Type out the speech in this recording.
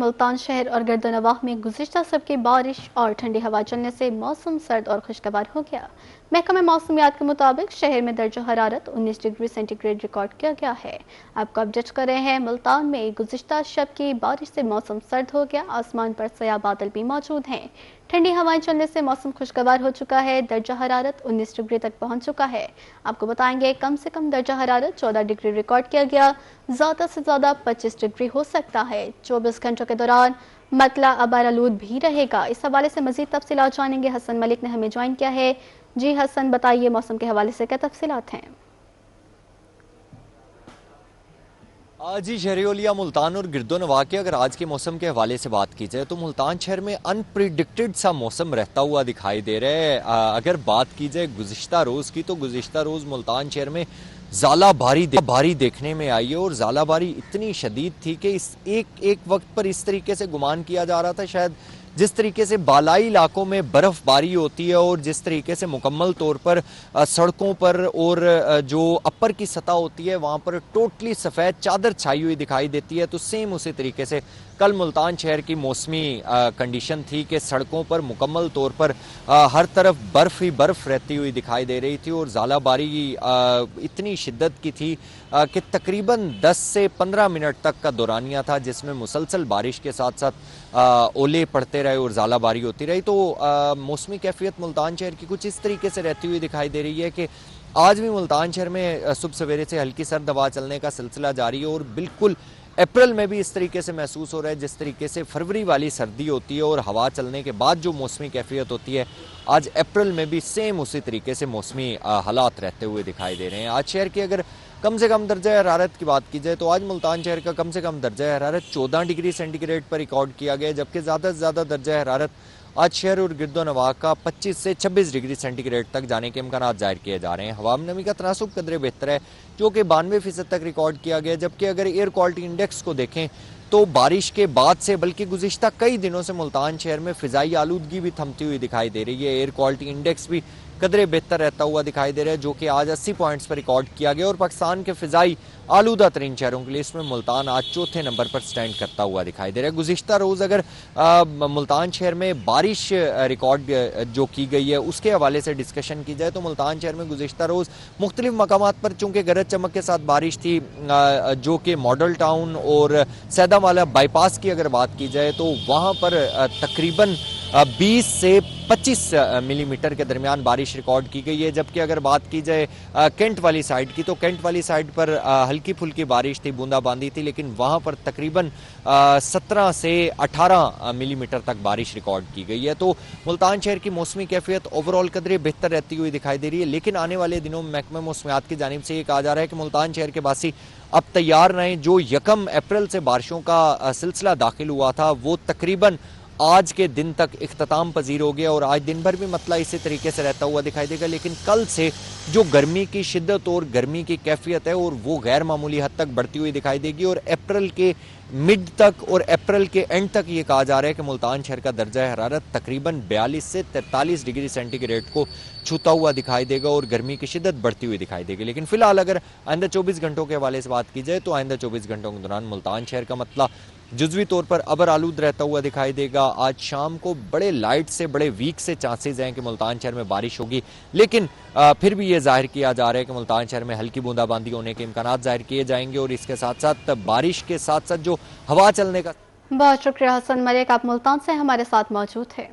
मुल्तान शहर और गर्दनवाह में गुज़िश्ता सब की बारिश और ठंडी हवा चलने से मौसम सर्द और खुशगवार हो गया। महकमा मौसमियात के मुताबिक शहर में दर्जा हरारत 19 डिग्री सेंटीग्रेड रिकॉर्ड किया गया है। आपको अपडेट कर रहे हैं। मुल्तान में गुज़िश्ता शब की बारिश से मौसम सर्द हो गया। आसमान पर सया बादल भी मौजूद हैं। ठंडी हवाएं चलने से मौसम खुशगवार हो चुका है। दर्जा हरारत 19 डिग्री तक पहुंच चुका है। आपको बताएंगे कम से कम दर्जा हरारत 14 डिग्री रिकॉर्ड किया गया। ज़्यादा से ज़्यादा 25 डिग्री हो सकता है। 24 घंटों के दौरान मतला अबारालूद भी रहेगा। इस हवाले से मजीद तफसीलात जानेंगे। हसन मलिक ने हमें ज्वाइन किया है। जी हसन, बताइए मौसम के हवाले से क्या तफसीलात हैं? जी शहरियोलिया, मुल्तान और गिरदोनवाह के अगर आज के मौसम के हवाले से बात की जाए तो मुल्तान शहर में अनप्रिडिक्टेड सा मौसम रहता हुआ दिखाई दे रहा है। अगर बात की जाए गुज़िश्ता रोज़ की तो गुज़िश्ता रोज़ मुल्तान शहर में ज़ाला भारी देखने में आई है और ज़ाला भारी इतनी शदीद थी कि इस एक वक्त पर इस तरीके से गुमान किया जा रहा था शायद जिस तरीके से बालाई इलाकों में बर्फ़बारी होती है और जिस तरीके से मुकम्मल तौर पर सड़कों पर और जो अपर की सतह होती है वहाँ पर टोटली सफ़ेद चादर छाई हुई दिखाई देती है, तो सेम उसी तरीके से कल मुल्तान शहर की मौसमी कंडीशन थी कि सड़कों पर मुकम्मल तौर पर हर तरफ बर्फ़ ही बर्फ़ रहती हुई दिखाई दे रही थी और ज़ालाबारी इतनी शिद्दत की थी कि तकरीबन 10 से 15 मिनट तक का दौरानिया था जिसमें मुसलसल बारिश के साथ साथ ओले पड़ते रहे और ज़ालाबारी होती रही। तो मौसमी कैफियत मुल्तान शहर की कुछ इस तरीके से रहती हुई दिखाई दे रही है कि आज भी मुल्तान शहर में सुबह सवेरे से हल्की सर्द हवा चलने का सिलसिला जारी है और बिल्कुल अप्रैल में भी इस तरीके से महसूस हो रहा है जिस तरीके से फरवरी वाली सर्दी होती है और हवा चलने के बाद जो मौसमी कैफियत होती है आज अप्रैल में भी सेम उसी तरीके से मौसमी हालात रहते हुए दिखाई दे रहे हैं। आज शहर की अगर कम से कम दर्जा हरारत की बात की जाए तो आज मुल्तान शहर का कम से कम दर्जा हरारत 14 डिग्री सेंटीग्रेड पर रिकॉर्ड किया गया, जबकि ज़्यादा से ज़्यादा दर्जा हरारत आज शहर और गिरदोनवाह का 25 से 26 डिग्री सेंटीग्रेड तक जाने के इम्कान जाहिर किए जा रहे हैं। हवा में नमी का तनासुब कदरे बेहतर है जो कि 92% तक रिकॉर्ड किया गया, जबकि अगर एयर क्वालिटी इंडेक्स को देखें तो बारिश के बाद से बल्कि गुज़िश्ता कई दिनों से मुल्तान शहर में फ़िज़ाई आलूदगी भी थमती हुई दिखाई दे रही है। एयर क्वालिटी इंडेक्स भी कदरे बेहतर रहता हुआ दिखाई दे रहा है जो कि आज 80 पॉइंट्स पर रिकॉर्ड किया गया और पाकिस्तान के फ़िज़ाई आलूदा तरीन शहरों के लिए इसमें मुल्तान आज चौथे नंबर पर स्टैंड करता हुआ दिखाई दे रहा है। गुज़िश्ता रोज़ अगर मुल्तान शहर में बारिश रिकॉर्ड जो की गई है उसके हवाले से डिस्कशन की जाए तो मुल्तान शहर में गुज़िश्ता रोज़ मुख्तलिफ मकामात पर चूँकि गरज चमक के साथ बारिश थी, जो कि मॉडल टाउन और सैदा वाला बाईपास की अगर बात की जाए तो वहाँ पर तकरीबन 20 से 25 मिलीमीटर के दरमियान बारिश रिकॉर्ड की गई है। जबकि अगर बात की जाए कैंट वाली साइड की तो कैंट वाली साइड पर हल्की फुल्की बारिश थी, बूंदाबांदी थी, लेकिन वहाँ पर तकरीबन 17 से 18 मिलीमीटर तक बारिश रिकॉर्ड की गई है। तो मुल्तान शहर की मौसमी कैफियत ओवरऑल कदरे बेहतर रहती हुई दिखाई दे रही है, लेकिन आने वाले दिनों में महकमा मौसमियात की जानिब से ये कहा जा रहा है कि मुल्तान शहर के बासी अब तैयार रहें। जो 1 अप्रैल से बारिशों का सिलसिला दाखिल हुआ था वो तकरीबन आज के दिन तक इख्तिताम पजीर हो गया और आज दिन भर भी मतला इसी तरीके से रहता हुआ दिखाई देगा, लेकिन कल से जो गर्मी की शिद्दत और गर्मी की कैफियत है और वो गैर मामूली हद तक बढ़ती हुई दिखाई देगी और अप्रैल के मिड तक और अप्रैल के एंड तक ये कहा जा रहा है कि मुल्तान शहर का दर्जा हरारत तकरीबन 42 से 43 डिग्री सेंटीग्रेड को छूता हुआ दिखाई देगा और गर्मी की शिद्दत बढ़ती हुई दिखाई देगी। लेकिन फिलहाल अगर आइंदा 24 घंटों के हवाले से बात की जाए तो आइंदा 24 घंटों के दौरान मुल्तान शहर का मतला जुज़वी तौर पर अबर आलूद रहता हुआ दिखाई देगा। आज शाम को बड़े लाइट से बड़े वीक से चांसेस हैं कि मुल्तान शहर में बारिश होगी, लेकिन फिर भी ये जाहिर किया जा रहा है कि मुल्तान शहर में हल्की बूंदाबांदी होने के इम्कान जाहिर किए जाएंगे और इसके साथ साथ बारिश के साथ साथ जो हवा चलने का। बहुत शुक्रिया हसन मलिक, आप मुल्तान से हमारे साथ मौजूद थे।